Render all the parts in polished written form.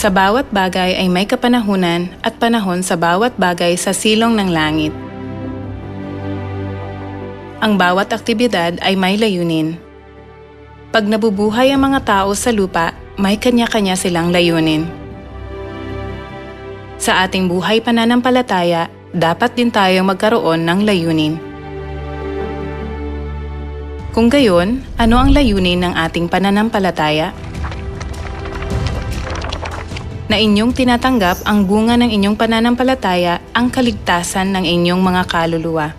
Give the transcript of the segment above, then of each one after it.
Sa bawat bagay ay may kapanahunan at panahon sa bawat bagay sa silong ng langit. Ang bawat aktibidad ay may layunin. Pag nabubuhay ang mga tao sa lupa, may kanya-kanya silang layunin. Sa ating buhay pananampalataya, dapat din tayong magkaroon ng layunin. Kung gayon, ano ang layunin ng ating pananampalataya? Na inyong tinatanggap ang bunga ng inyong pananampalataya, ang kaligtasan ng inyong mga kaluluwa.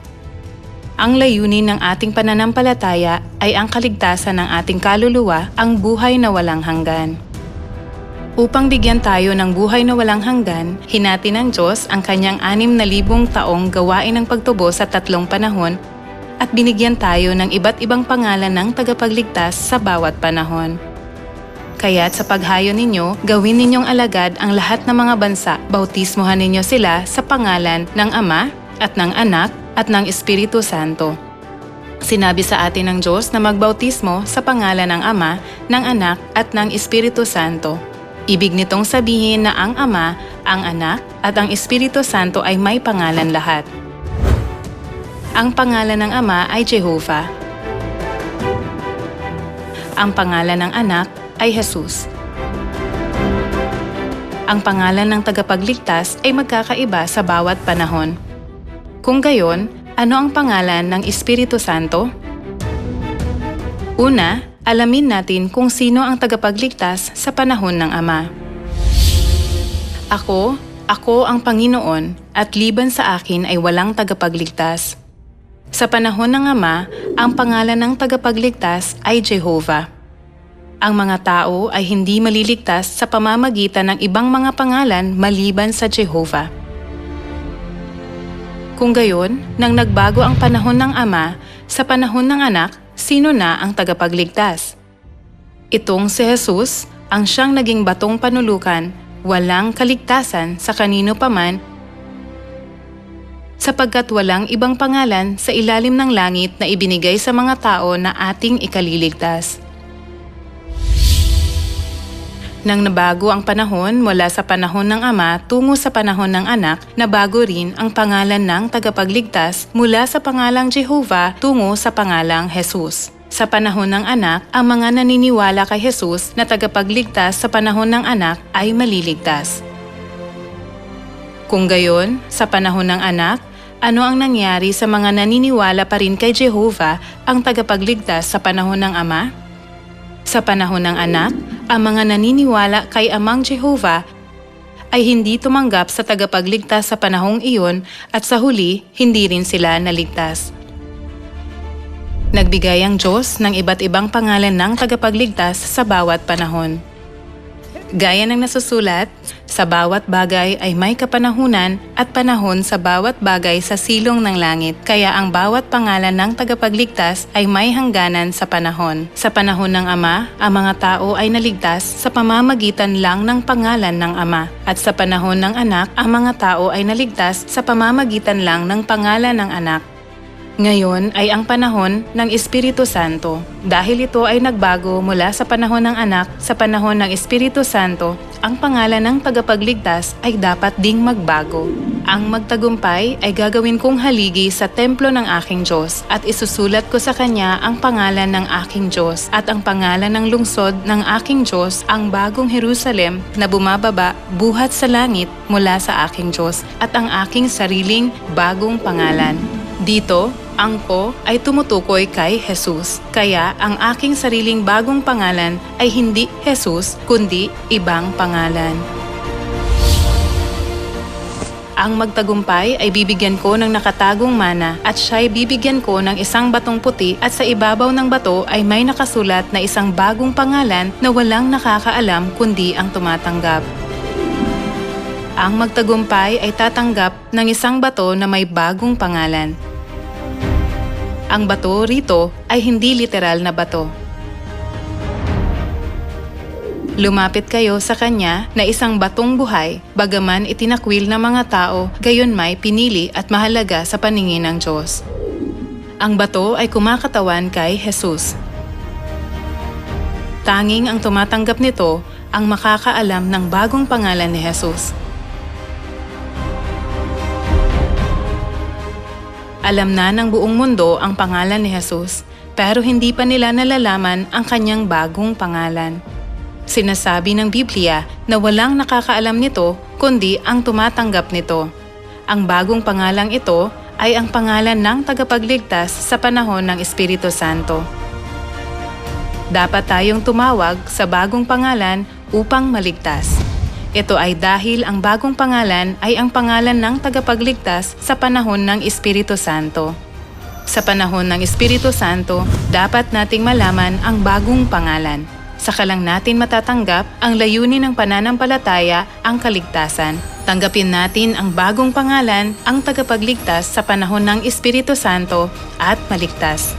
Ang layunin ng ating pananampalataya ay ang kaligtasan ng ating kaluluwa, ang buhay na walang hanggan. Upang bigyan tayo ng buhay na walang hanggan, hinati ng Diyos ang kanyang 6,000 taong gawain ng pagtubo sa 3 panahon at binigyan tayo ng iba't ibang pangalan ng tagapagligtas sa bawat panahon. Kaya't sa paghayo ninyo, gawin ninyong alagad ang lahat ng mga bansa, bautismohan ninyo sila sa pangalan ng Ama at ng Anak at ng Espiritu Santo. Sinabi sa atin ng Diyos na magbautismo sa pangalan ng Ama, ng Anak at ng Espiritu Santo. Ibig nitong sabihin na ang Ama, ang Anak at ang Espiritu Santo ay may pangalan lahat. Ang pangalan ng Ama ay Jehovah. Ang pangalan ng Anak ay Jesus. Ang pangalan ng tagapagligtas ay magkakaiba sa bawat panahon. Kung gayon, ano ang pangalan ng Espiritu Santo? Una, alamin natin kung sino ang tagapagligtas sa panahon ng Ama. Ako ang Panginoon at liban sa akin ay walang tagapagligtas. Sa panahon ng Ama, ang pangalan ng tagapagligtas ay Jehovah. Ang mga tao ay hindi maliligtas sa pamamagitan ng ibang mga pangalan maliban sa Jehovah. Kung gayon, nang nagbago ang panahon ng Ama, sa panahon ng Anak, sino na ang tagapagligtas? Itong si Jesus, ang siyang naging batong panulukan, walang kaligtasan sa kanino paman, sapagkat walang ibang pangalan sa ilalim ng langit na ibinigay sa mga tao na ating ikaliligtas. Nang nabago ang panahon mula sa panahon ng Ama tungo sa panahon ng Anak, nabago rin ang pangalan ng tagapagligtas mula sa pangalang Jehovah tungo sa pangalang Jesus. Sa panahon ng Anak, ang mga naniniwala kay Jesus na tagapagligtas sa panahon ng Anak ay maliligtas. Kung gayon, sa panahon ng Anak, ano ang nangyari sa mga naniniwala pa rin kay Jehovah, ang tagapagligtas sa panahon ng Ama? Sa panahon ng Anak, ang mga naniniwala kay Amang Jehovah ay hindi tumanggap sa tagapagligtas sa panahong iyon at sa huli, hindi rin sila naligtas. Nagbigay ang Diyos ng iba't ibang pangalan ng tagapagligtas sa bawat panahon. Gaya ng nasusulat, sa bawat bagay ay may kapanahunan at panahon sa bawat bagay sa silong ng langit, kaya ang bawat pangalan ng tagapagligtas ay may hangganan sa panahon. Sa panahon ng Ama, ang mga tao ay naligtas sa pamamagitan lang ng pangalan ng Ama, at sa panahon ng Anak, ang mga tao ay naligtas sa pamamagitan lang ng pangalan ng Anak. Ngayon ay ang panahon ng Espiritu Santo. Dahil ito ay nagbago mula sa panahon ng Anak sa panahon ng Espiritu Santo, ang pangalan ng tagapagligtas ay dapat ding magbago. Ang magtagumpay ay gagawin kong haligi sa templo ng aking Diyos at isusulat ko sa kanya ang pangalan ng aking Diyos at ang pangalan ng lungsod ng aking Diyos, ang bagong Jerusalem na bumababa buhat sa langit mula sa aking Diyos at ang aking sariling bagong pangalan. Dito, ang ko ay tumutukoy kay Jesus, kaya ang aking sariling bagong pangalan ay hindi Jesus kundi ibang pangalan. Ang magtagumpay ay bibigyan ko ng nakatagong mana at siya'y bibigyan ko ng isang batong puti at sa ibabaw ng bato ay may nakasulat na isang bagong pangalan na walang nakakaalam kundi ang tumatanggap. Ang magtagumpay ay tatanggap ng isang bato na may bagong pangalan. Ang bato rito ay hindi literal na bato. Lumapit kayo sa kanya na isang batong buhay, bagaman itinakwil ng mga tao, gayon may pinili at mahalaga sa paningin ng Diyos. Ang bato ay kumakatawan kay Jesus. Tanging ang tumatanggap nito ang makakaalam ng bagong pangalan ni Jesus. Alam na ng buong mundo ang pangalan ni Jesus, pero hindi pa nila nalalaman ang kanyang bagong pangalan. Sinasabi ng Biblia na walang nakakaalam nito kundi ang tumatanggap nito. Ang bagong pangalang ito ay ang pangalan ng tagapagligtas sa panahon ng Espiritu Santo. Dapat tayong tumawag sa bagong pangalan upang maligtas. Ito ay dahil ang bagong pangalan ay ang pangalan ng tagapagligtas sa panahon ng Espiritu Santo. Sa panahon ng Espiritu Santo, dapat nating malaman ang bagong pangalan. Saka lang natin matatanggap ang layunin ng pananampalataya, ang kaligtasan. Tanggapin natin ang bagong pangalan, ang tagapagligtas sa panahon ng Espiritu Santo at maligtas.